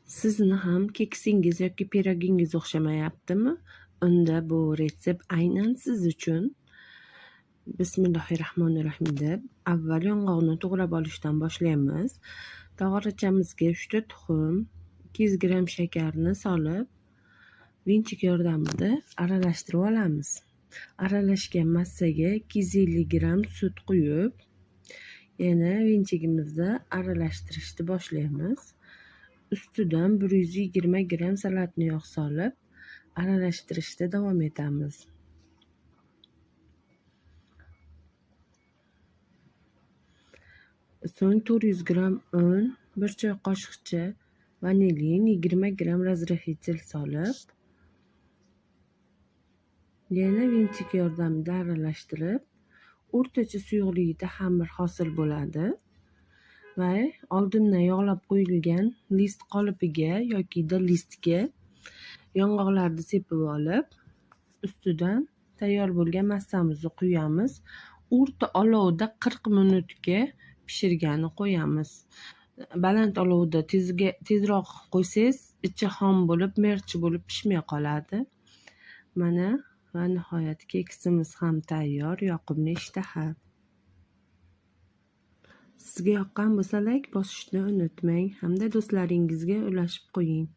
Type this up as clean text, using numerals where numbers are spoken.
Sizni ham kekisingiz yoki pirogingiz o'xshamayaptimi? Unda bu retsept aynan siz uchun. Bismillahirrohmanirrohim deb avval yong'oqni to'g'rab olishdan boshlaymiz. Tog'orachamizga 3 ta tuxum, 200 gramm shakarni solib, vinchik yordamida aralashtirib olamiz. Aralashgan massaga 250 gramm sut quyib, yana vinchigimizda aralashtirishni boshlaymiz. Ustidan 120 gramm salatni yog' solib, aralashtirishda davom etamiz. So'ng 400 gramm un, 1 choy qoshiqcha vanilin, 20 gramm razrahитель solib, yana vinchik yordamida aralashtirib, o'rtacha suyuqlikda xamir hosil bo'ladi va oldindan yog'lab qo'yilgan list qolipiga yoki listga yong'oqlarni sepib olib, ustidan tayyor bo'lgan massamizni quyamiz. O'rta olovda 40 minutga pishirgani qo'yamiz. Baland olovda tezroq qo'ysangiz, ichi xom bo'lib, merchi bo'lib pishmay qoladi. Mana va nihoyat keksimiz ham tayyor, yoqimli ishtaha. Sizga yoqqan bo'lsa like bosishni unutmang, hamda do'stlaringizga ulashib qo'ying.